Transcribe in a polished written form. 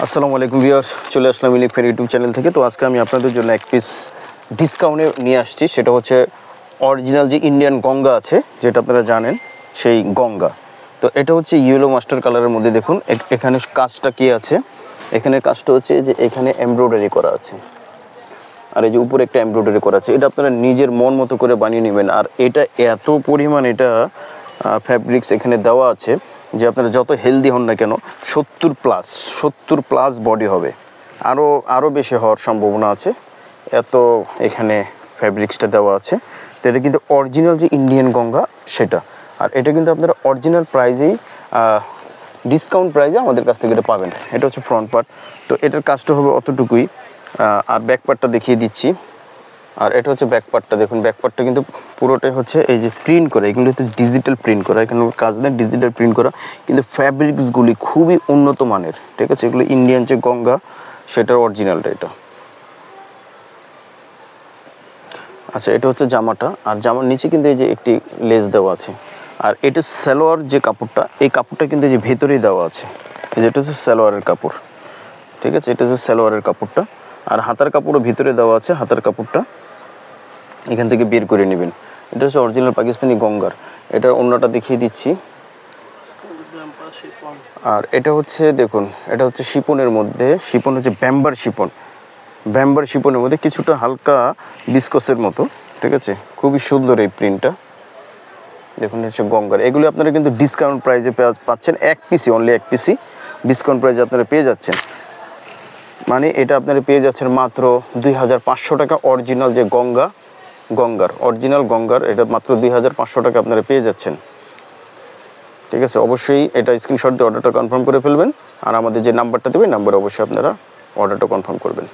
আসসালামু আলাইকুম ভিউয়ার, চলে আসলাম ইলেক ফেয়ার ইউটিউব চ্যানেল থেকে। তো আজকে আমি আপনাদের জন্য এক পিস ডিসকাউন্টে নিয়ে আসছি। সেটা হচ্ছে অরিজিনাল যে ইন্ডিয়ান গঙ্গা আছে, যেটা আপনারা জানেন, সেই গঙ্গা। তো এটা হচ্ছে ইয়েলো মাস্টার কালারের মধ্যে। দেখুন এখানে কাজটা কি আছে। এখানে কাজটা হচ্ছে যে এখানে এমব্রয়ডারি করা আছে, আর এই যে উপরে একটা এমব্রয়ডারি করা আছে। এটা আপনারা নিজের মন মতো করে বানিয়ে নেবেন। আর এটা এত পরিমাণ এটা ফ্যাব্রিক্স এখানে দেওয়া আছে যে আপনারা যত হেলদি হন না কেন 70 প্লাস বডি হবে, আরও বেশি হওয়ার সম্ভাবনা আছে। এত এখানে ফ্যাব্রিক্সটা দেওয়া আছে। তো এটা কিন্তু অরিজিনাল যে ইন্ডিয়ান গঙ্গা সেটা। আর এটা কিন্তু আপনারা অরিজিনাল প্রাইজেই ডিসকাউন্ট প্রাইজে আমাদের কাছ থেকে এটা পাবেন। এটা হচ্ছে ফ্রন্ট পার্ট। তো এটার কাজটা হবে অতটুকুই। আর ব্যাক পার্টটা দেখিয়ে দিচ্ছি। আর এটা হচ্ছে ব্যাক পার্টটা। দেখুন ব্যাক পার্টটা কিন্তু পুরোটাই হচ্ছে এই যে প্রিন্ট করা, এগুলো হচ্ছে ডিজিটাল প্রিন্ট করা। এখানে কাজ নেই, ডিজিটাল প্রিন্ট করা, কিন্তু ফ্যাব্রিক্সগুলি খুবই উন্নত মানের। ঠিক আছে, এগুলো ইন্ডিয়ান যে গঙ্গা সেটার অরিজিনালটা এটা। আচ্ছা, এটা হচ্ছে জামাটা। আর জামার নিচে কিন্তু এই যে একটি লেস দেওয়া আছে। আর এটা সালোয়ার যে কাপড়টা, এই কাপড়টা কিন্তু এই যে ভেতরেই দেওয়া আছে। এই যে এটা হচ্ছে সালোয়ারের কাপড়। ঠিক আছে, এটা হচ্ছে সালোয়ারের কাপড়টা। আর হাতার কাপড়ও ভিতরে দেওয়া আছে। হাতার কাপড়টা এখান থেকে বের করে নেবেন। এটা হচ্ছে অরিজিনাল পাকিস্তানি গঙ্গার। এটার অন্যটা দেখিয়ে দিচ্ছি। আর এটা হচ্ছে দেখুন, এটা হচ্ছে শিপনের মধ্যে। শিপন হচ্ছে ব্যাম্বার শিপন। ব্যাম্বার শিপনের মধ্যে কিছুটা হালকা বিস্কসের মতো। ঠিক আছে, খুবই সুন্দর এই প্রিন্টটা। দেখুন হচ্ছে গঙ্গার। এগুলো আপনারা কিন্তু ডিসকাউন্ট প্রাইজে পাচ্ছেন। এক পিসি, অনলি এক পিসি ডিসকাউন্ট প্রাইজে আপনারা পেয়ে যাচ্ছেন। মানে এটা আপনারা পেয়ে যাচ্ছেন মাত্র 2500 টাকা। অরিজিনাল যে গঙ্গার অরিজিনাল গঙ্গার এটা মাত্র 2500 টাকা আপনারা পেয়ে যাচ্ছেন। ঠিক আছে, অবশ্যই এটা স্ক্রিনশট দিয়ে অর্ডারটা কনফার্ম করে ফেলবেন। আর আমাদের যে নাম্বারটা দেবে, নাম্বারে অবশ্যই আপনারা অর্ডারটা কনফার্ম করবেন।